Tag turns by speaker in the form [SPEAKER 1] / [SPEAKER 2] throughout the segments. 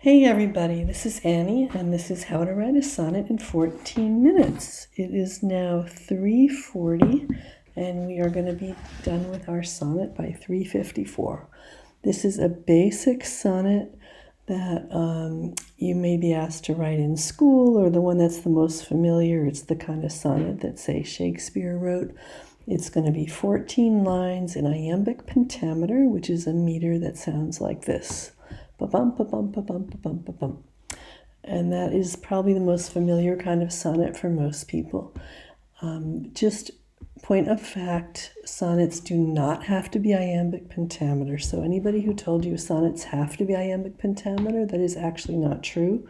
[SPEAKER 1] Hey everybody, this is Annie, and this is How to Write a Sonnet in 14 minutes. It is now 3:40, and we are going to be done with our sonnet by 3:54. This is a basic sonnet that you may be asked to write in school, or the one that's the most familiar. It's the kind of sonnet that, say, Shakespeare wrote. It's going to be 14 lines in iambic pentameter, which is a meter that sounds like this. Ba-bum, ba-bum, ba-bum, ba-bum, ba-bum. And that is probably the most familiar kind of sonnet for most people. Just point of fact, sonnets do not have to be iambic pentameter. So anybody who told you sonnets have to be iambic pentameter, that is actually not true.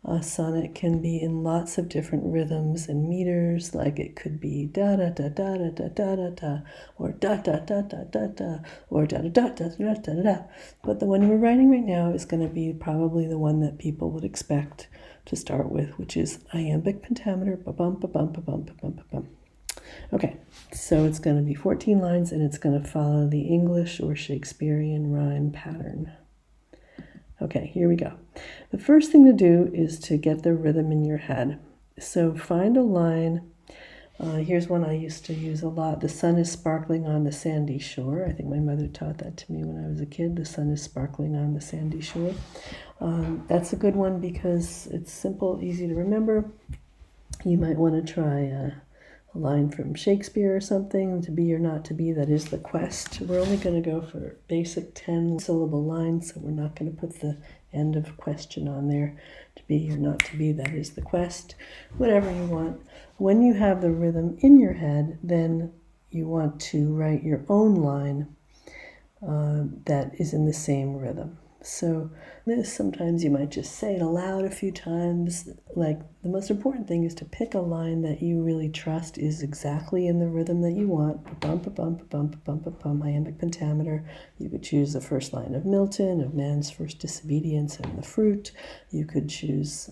[SPEAKER 1] A sonnet can be in lots of different rhythms and meters, like it could be da da da da da da da da da, or da da da da da da, or da da da da da da da. But the one we're writing right now is going to be probably the one that people would expect to start with, which is iambic pentameter, ba-bum, ba-bum, ba-bum, ba-bum, ba-bum. Okay, so it's going to be 14 lines, and it's going to follow the English or Shakespearean rhyme pattern. Okay, here we go. The first thing to do is to get the rhythm in your head. So find a line. Here's one I used to use a lot. The sun is sparkling on the sandy shore. I think my mother taught that to me when I was a kid. The sun is sparkling on the sandy shore. That's a good one because it's simple, easy to remember. You might want to try a line from Shakespeare or something, to be or not to be, that is the quest. We're only going to go for basic 10-syllable lines, so we're not going to put the end of question on there. To be or not to be, that is the quest. Whatever you want. When you have the rhythm in your head, then you want to write your own line that is in the same rhythm. So this, sometimes you might just say it aloud a few times. Like, the most important thing is to pick a line that you really trust is exactly in the rhythm that you want. Ba-bum, ba-bum, ba-bum, ba-bum, ba-bum, iambic pentameter. You could choose the first line of Milton, of man's first disobedience and the fruit. You could choose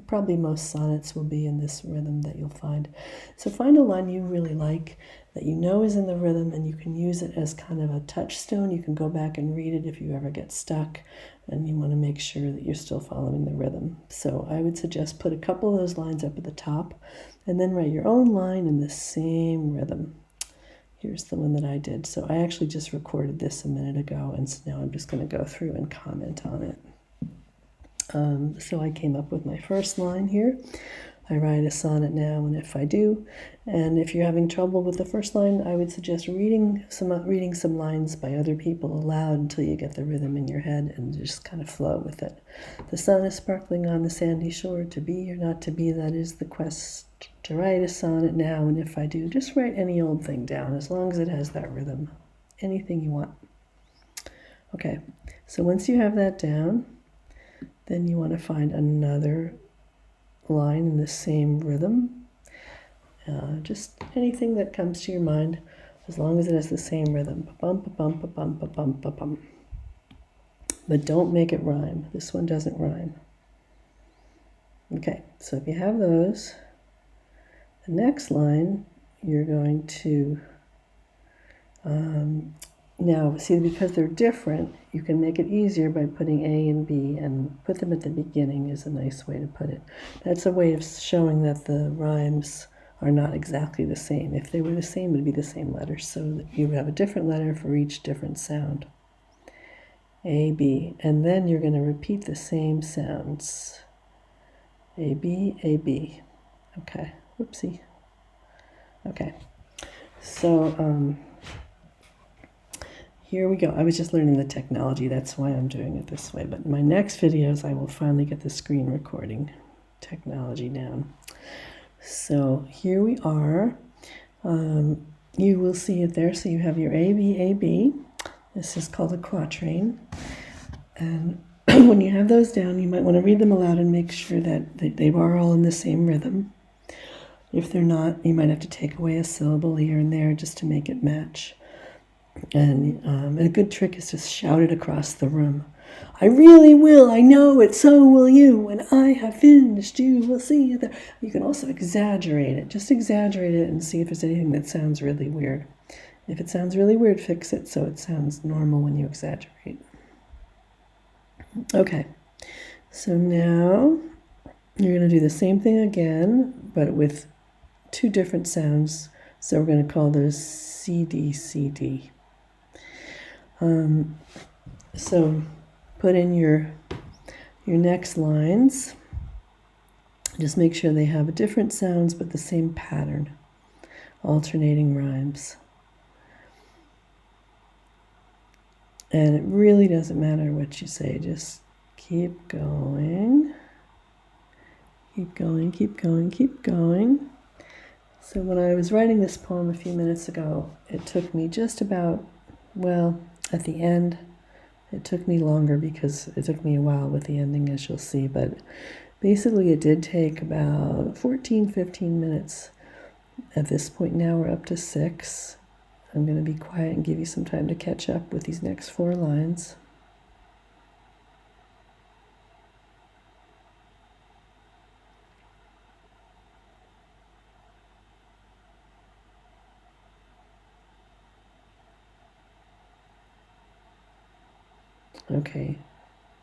[SPEAKER 1] probably most sonnets will be in this rhythm that you'll find. So find a line you really like that you know is in the rhythm, and you can use it as kind of a touchstone. You can go back and read it if you ever get stuck and you want to make sure that you're still following the rhythm. So I would suggest put a couple of those lines up at the top and then write your own line in the same rhythm. Here's the one that I did. So I actually just recorded this a minute ago, and so now I'm just going to go through and comment on it. So I came up with my first line here. I write a sonnet now, and if I do. And if you're having trouble with the first line, I would suggest reading some lines by other people aloud until you get the rhythm in your head and just kind of flow with it. The sun is sparkling on the sandy shore. To be or not to be, that is the quest. To write a sonnet now, and if I do. Just write any old thing down as long as it has that rhythm. Anything you want. Okay, so once you have that down, then you want to find another line in the same rhythm. Just anything that comes to your mind, as long as it has the same rhythm. Ba-bum, ba-bum, ba-bum, ba-bum, ba-bum. But don't make it rhyme. This one doesn't rhyme. Okay, so if you have those, the next line you're going to now, see, because they're different, you can make it easier by putting A and B, and put them at the beginning is a nice way to put it. That's a way of showing that the rhymes are not exactly the same. If they were the same, it would be the same letters, so that you have a different letter for each different sound. A, B, and then you're going to repeat the same sounds. A, B, A, B. Okay, whoopsie. Okay, so here we go. I was just learning the technology. That's why I'm doing it this way. But in my next videos, I will finally get the screen recording technology down. So here we are. You will see it there. So you have your A, B, A, B. This is called a quatrain. And when you have those down, you might want to read them aloud and make sure that they are all in the same rhythm. If they're not, you might have to take away a syllable here and there just to make it match. And a good trick is to shout it across the room. I really will, I know it, so will you. When I have finished, you will see it there. You can also exaggerate it. Just exaggerate it and see if there's anything that sounds really weird. If it sounds really weird, fix it so it sounds normal when you exaggerate. Okay, So now you're going to do the same thing again, but with two different sounds. So we're going to call those C, D, C, D. So put in your next lines. Just make sure they have different sounds but the same pattern, alternating rhymes. And it really doesn't matter what you say, just keep going. Keep going, keep going, keep going. So when I was writing this poem a few minutes ago, it took me just about, well, at the end, it took me longer because it took me a while with the ending, as you'll see, but basically it did take about 14, 15 minutes. At this point now we're up to 6. I'm going to be quiet and give you some time to catch up with these next 4 lines. Okay,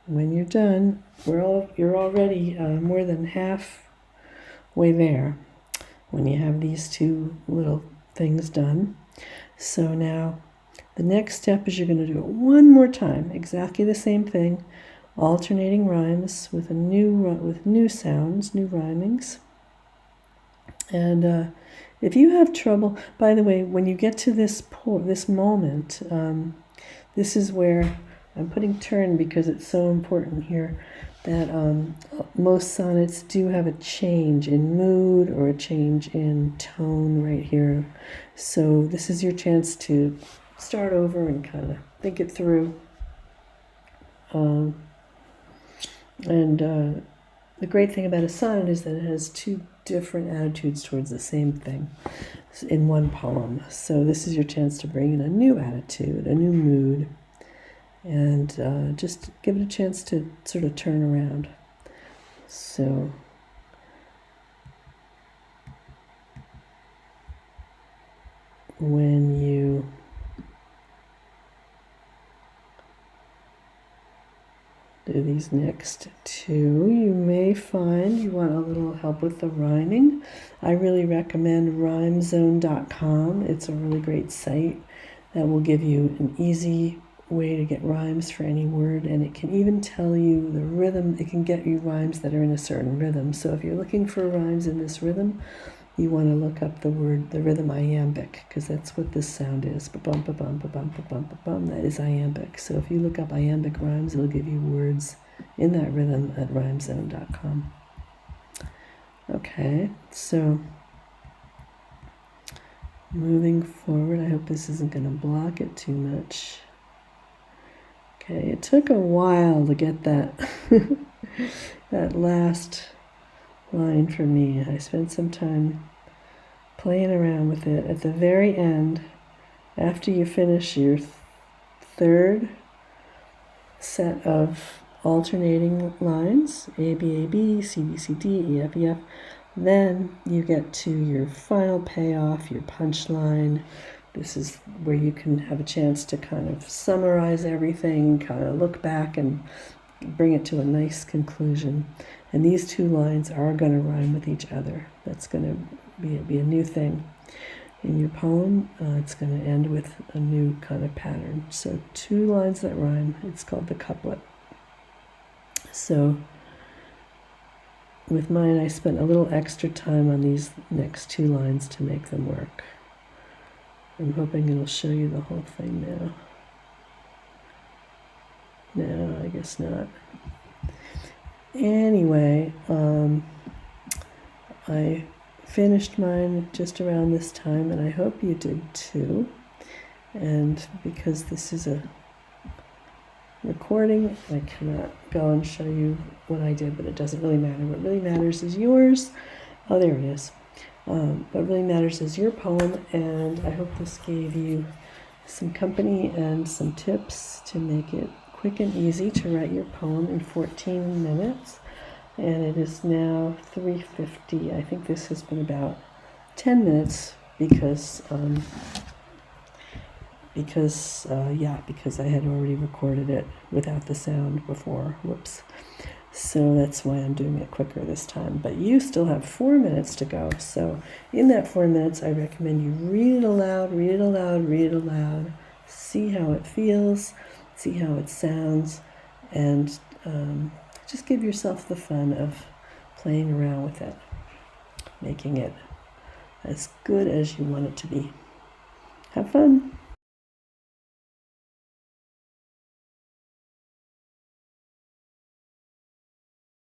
[SPEAKER 1] when you're done, you're already more than halfway there when you have these 2 little things done. So now the next step is you're going to do it one more time, exactly the same thing, alternating rhymes with new sounds, new rhymings. And if you have trouble, by the way, when you get to this moment, this is where I'm putting turn because it's so important here that most sonnets do have a change in mood or a change in tone right here. So this is your chance to start over and kind of think it through. The great thing about a sonnet is that it has 2 different attitudes towards the same thing in one poem. So this is your chance to bring in a new attitude, a new mood, and just give it a chance to sort of turn around. So when you do these next 2, you may find you want a little help with the rhyming. I really recommend rhymezone.com. It's a really great site that will give you an easy way to get rhymes for any word, and it can even tell you the rhythm. It can get you rhymes that are in a certain rhythm. So if you're looking for rhymes in this rhythm, you want to look up the rhythm iambic, because that's what this sound is. Ba-bum, ba-bum, ba-bum, ba-bum, ba-bum. That is iambic. So if you look up iambic rhymes, it'll give you words in that rhythm at rhymezone.com. Okay, so moving forward, I hope this isn't going to block it too much. Okay, it took a while to get that that last line for me. I spent some time playing around with it. At the very end, after you finish your 3rd set of alternating lines, A, B, A, B, C, D, C, D, E, F, E, F, then you get to your final payoff, your punchline. This is where you can have a chance to kind of summarize everything, kind of look back and bring it to a nice conclusion. And these 2 lines are going to rhyme with each other. That's going to be a new thing in your poem. It's going to end with a new kind of pattern. So 2 lines that rhyme. It's called the couplet. So with mine, I spent a little extra time on these next 2 lines to make them work. I'm hoping it'll show you the whole thing now. No, I guess not. Anyway, I finished mine just around this time, and I hope you did too. And because this is a recording, I cannot go and show you what I did, but it doesn't really matter. What really matters is yours. Oh, there it is. What really matters is your poem, and I hope this gave you some company and some tips to make it quick and easy to write your poem in 14 minutes. And it is now 3:50. I think this has been about 10 minutes because because I had already recorded it without the sound before. Whoops. So that's why I'm doing it quicker this time. But you still have 4 minutes to go. So in that 4 minutes, I recommend you read it aloud, read it aloud, read it aloud. See how it feels, see how it sounds, and just give yourself the fun of playing around with it, making it as good as you want it to be. Have fun.